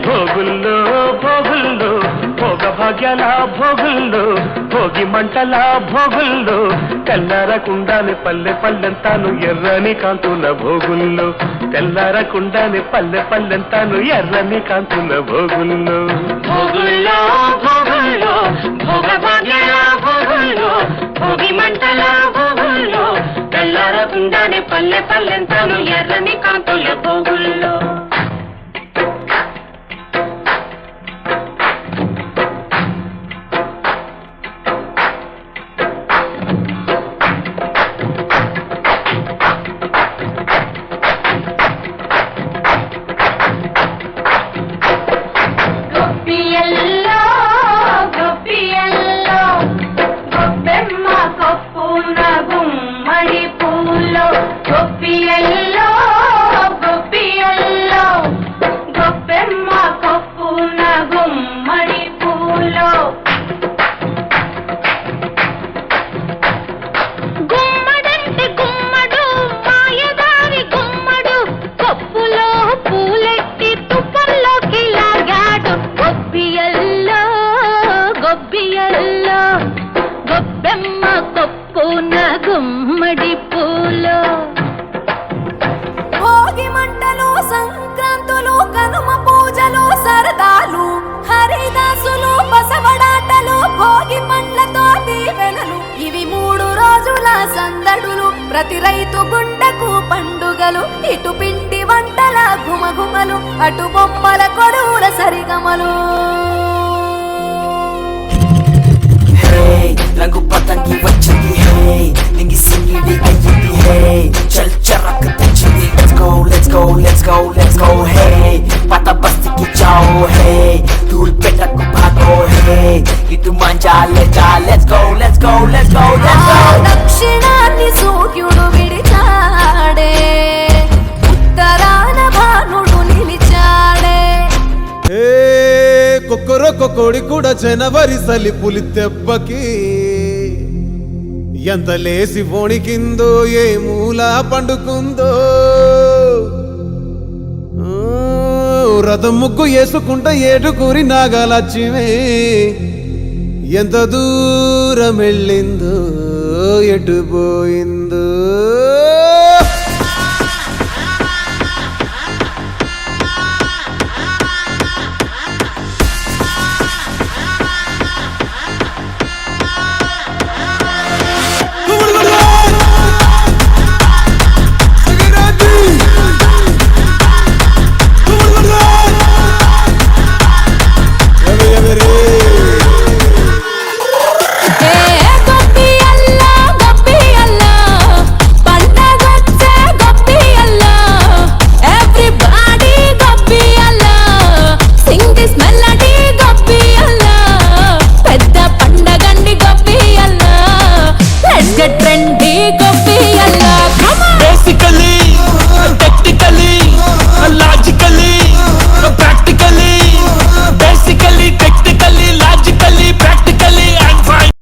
భోగుల్లో భోగుల్లో భోగ భాగ్యాల భోగుల్లో భోగి మంటల భోగుల్లో తెల్లారకుండానే పల్లె పల్లెంతాను ఎర్రని కాంతుల భోగుల్లో తెల్లారకుండానే పల్లె పల్లెంతాను ఎర్రని కాంతుల భోగుల్లో భోగుల్లో భోగుల్లో భోగ భాగ్యాల భోగుల్లో భోగి మంటల భోగుల్లో తెల్లారకుండానే పల్లె పల్లెంతాను ఎర్రని కాంతుల భోగుల్లో గుమ్మడి పూలో భోగి మంటలు సంక్రాంతులు కనుమ పూజలు సరదాలు హరిదాసులు బసవడాటలు భోగి పండ్లతో దీవెనలు ఇవి 3 రోజుల సందడులు ప్రతి రైతు గుండెకు పండుగలు ఇటు పిండి వంటల గుమగుమలు అటు బొమ్మల కొడువుల సరిగమలు రంగు పతంగి వచ్చింది హే నింగి సింగిడి అయ్యింది హే చల్ చరక్ తెచ్చింది let's go let's go let's go let's go హే పత బస్తికి చాओ హే ధూల్ పెట్టకు భాగో హే ఇటు మంజాలే జా let's go let's go let's go let's go దక్షిణాన్ని సూర్యుడు విడిచాడే ఉత్తరాన భానుడు నిలిచాడే కొక్కరొక్క కోడి కూడా జనవరి సలి పులి దెబ్బకి ఎంత లేసి వణికిందో ఏ మూల పండుకుందో రథం ముగ్గు వేసుకుంటా ఏటుకూరి నాగలక్ష్మి ఎంత దూరం వెళ్ళిందో ఎటు పోయిందో